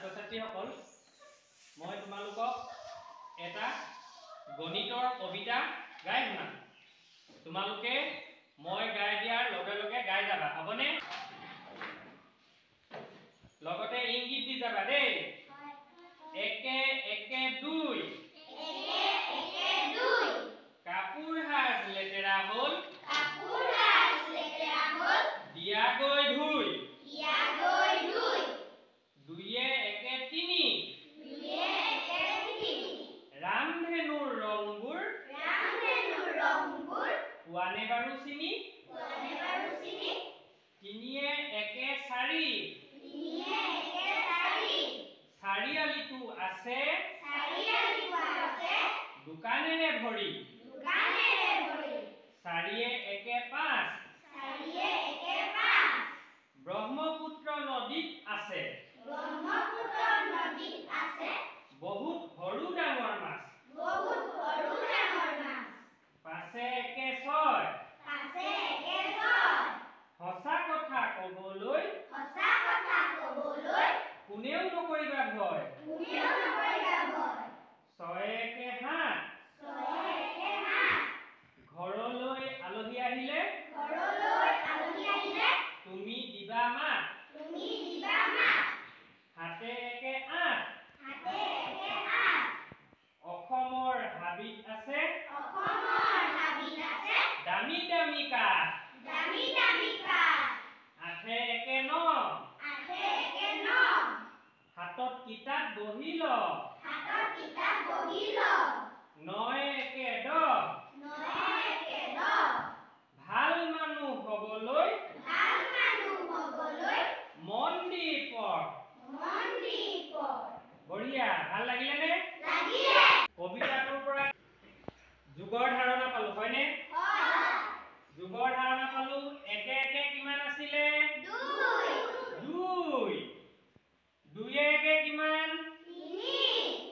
ছাত্ৰ ছাত্ৰীসকল মই তোমালোকক এটা গণিতৰ কবিতা গাই শুনাম তোমালোকে মই গাই দিয়াৰ লগে লগে গাই যাবা হ'বনে লগতে ইংগিত দি যাবা দেই একে একে দুই কাপোৰ হাজ লেতেৰা হ'ল দিয়া গৈ ধুই দুইয়ে একে তিনি ৰামধেনুৰ ৰংবোৰ পোৱানে বাৰু চিনি তিনিয়ে একে চাৰি চাৰিআলিটো আছে দোকানেৰে ভৰি চাৰিয়ে একে পাঁচ ব্ৰহ্মপুত্ৰ নদীত আছে বহুত সৰু ডাঙৰ মাছ পাছে একে ছয় সঁচা কথা ক'বলৈ কোনেও নকৰিবা ভয় ছয় একে সাত ঘৰলৈ আলহী আহিলে তুমি দিবা মাত হাতে একে আঠ অসমৰ হাবিত আছে দামী দামী কাঠ আঠে একে ন হাতত কিতাপ বহি ল নয় একে দহ ভাল মানুহ হ'বলৈ মন দি পঢ় বঢ়িয়া ভাল লাগিলেনে কবিতাটোৰ পৰা যুগৰ ধাৰণা পালো হয়নে যুগৰ ধাৰণা পালো একে একে কিমান আছিলে দুই দুইয়ে একে কিমান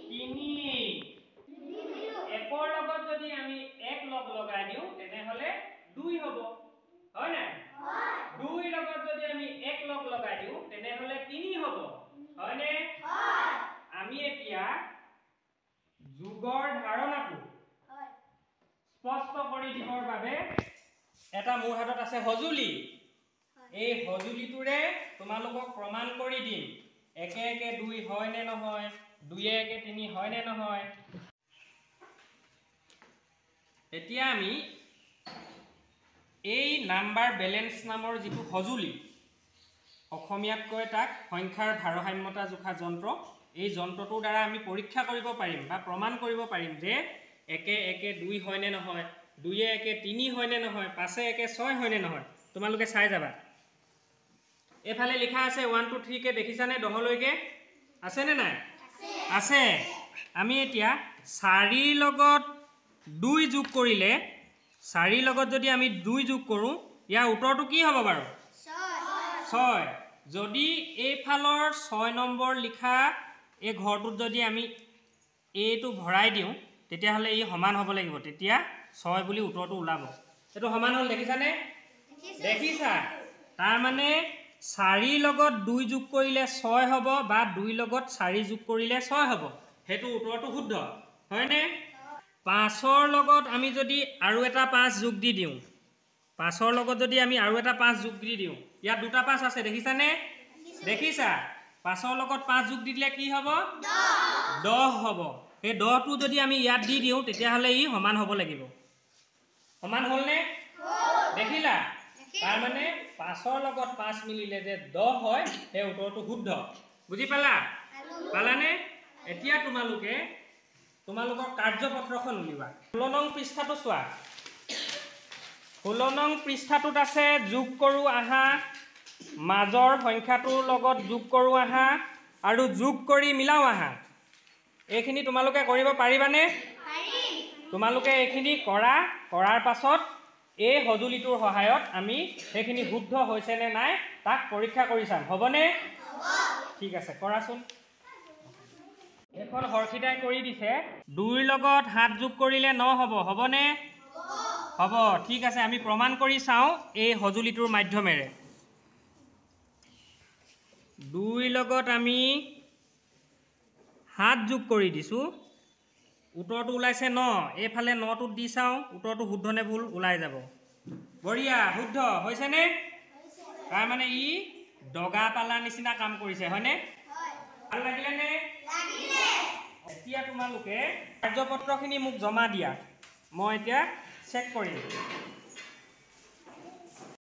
তিনি একৰ লগত যদি আমি এক লগ লগাই দিওঁ তেনেহলে দুই হ'ব হয় নাই দুই লগত যদি আমি এক লগ লগাই দিওঁ তেনেহলে তিনি হ'ব হয়নে আমি এতিয়া যুগৰ ধাৰণাটো স্পষ্ট কৰি দিবৰ বাবে এটা মোৰ হাতত আছে সজুলি এই সজুলিটোৰে তোমালোকক প্ৰমাণ কৰি দিম একে একে দুই হয় নে নহয় দুইয়ে একে তিনি হয় নে নহয় এতিয়া আমি এই নাম্বাৰ বেলেন্স নামৰ যিটো সজুলি অসমীয়াত কয় তাক সংখ্যাৰ ভাৰসাম্যতা জোখা যন্ত্ৰ এই যন্ত্ৰটোৰ দ্বাৰা আমি পৰীক্ষা কৰিব পাৰিম বা প্ৰমাণ কৰিব পাৰিম যে একে একে দুই হয় নে নহয় দুইয়ে একে তিনি হয় নে নহয় পাঁচে একে ছয় হয় নে নহয় তোমালোকে চাই যাবা এফালে লিখা আছে 1 2 3 কে দেখিছানে 10 লৈকে আছে নে নাই আছে আমি এতিয়া 4 লগত 2 যোগ কৰিলে 4 লগত যদি আমি 2 যোগ কৰো ইয়াৰ উত্তৰটো কি হ'ব বাৰু 6 যদি এইফালৰ 6 নম্বৰ লিখা এই ঘৰটোত যদি আমি এইটো ভৰাই দিওঁ তেতিয়া হলে ই সমান হ'ব লাগিব তেতিয়া 6 বুলি উত্তৰটো ওলাব এটো সমান হ'ল দেখিছানে দেখিছা তাৰ মানে 4 লগত 2 যোগ কৰিলে 6 হ'ব বা 2 লগত 4 যোগ কৰিলে 6 হ'ব হেতু উত্তৰটো শুদ্ধ হয়নে 5ৰ লগত আমি যদি আৰু এটা 5 যোগ দি দিওঁ 5ৰ লগত যদি আমি আৰু এটা 5 যোগ দি দিওঁ ইয়াত দুটা 5 আছে দেখিছানে দেখিছা 5ৰ লগত 5 যোগ দি দিলে কি হ'ব 10 হ'ব এই 10 টো যদি আমি ইয়াত দি দিওঁ তেতিয়া হলে ই সমান হ'ব লাগিব সমান হ'লনে দেখিলা তাৰ মানে 5ৰ লগত 5 মিলিলে যে 10 হয় এই উত্তৰটো শুদ্ধ বুজি পালানে এতিয়া তোমালোকৰ কাৰ্যপত্ৰখন উলিওৱা 16 নং পৃষ্ঠাটো চোৱা 16 নং পৃষ্ঠাটোত আছে যোগ কৰো আহা মাজৰ সংখ্যাটোৰ লগত যোগ কৰো আহা আৰু যোগ কৰি মিলাও আহা এইখিনি তোমালোকে কৰিব পাৰিবানে তোমালোকে এইখিনি কৰাৰ পাছত এই সজুলিটোৰ সহায়ত আমি সেইখিনি শুদ্ধ হৈছে নে নাই তাক পৰীক্ষা কৰি চাম হ'বনে ঠিক আছে কৰাচোন এখন হৰখিদাই কৰি দিছে 2 লগত 7 যোগ কৰিলে 9 হ'ব হ'বনে হ'ব ঠিক আছে আমি প্ৰমাণ কৰি চাওঁ এই সজুলিটোৰ মাধ্যমেৰে 2 লগত আমি 7 যোগ কৰি দিছোঁ উত্তৰটো ওলাইছে 9 এইফালে 9টো দি চাওঁ উত্তৰটো শুদ্ধ নে ভুল ওলাই যাব বঢ়িয়া শুদ্ধ হৈছেনে তাৰ মানে ই ডগা পালাৰ নিচিনা কাম কৰিছে হয়নে ভাল লাগিলে নে লাগিলে এতিয়া তোমালোকে কাৰ্যপত্ৰখিনি মোক জমা দিয়া মই এতিয়া চেক কৰিম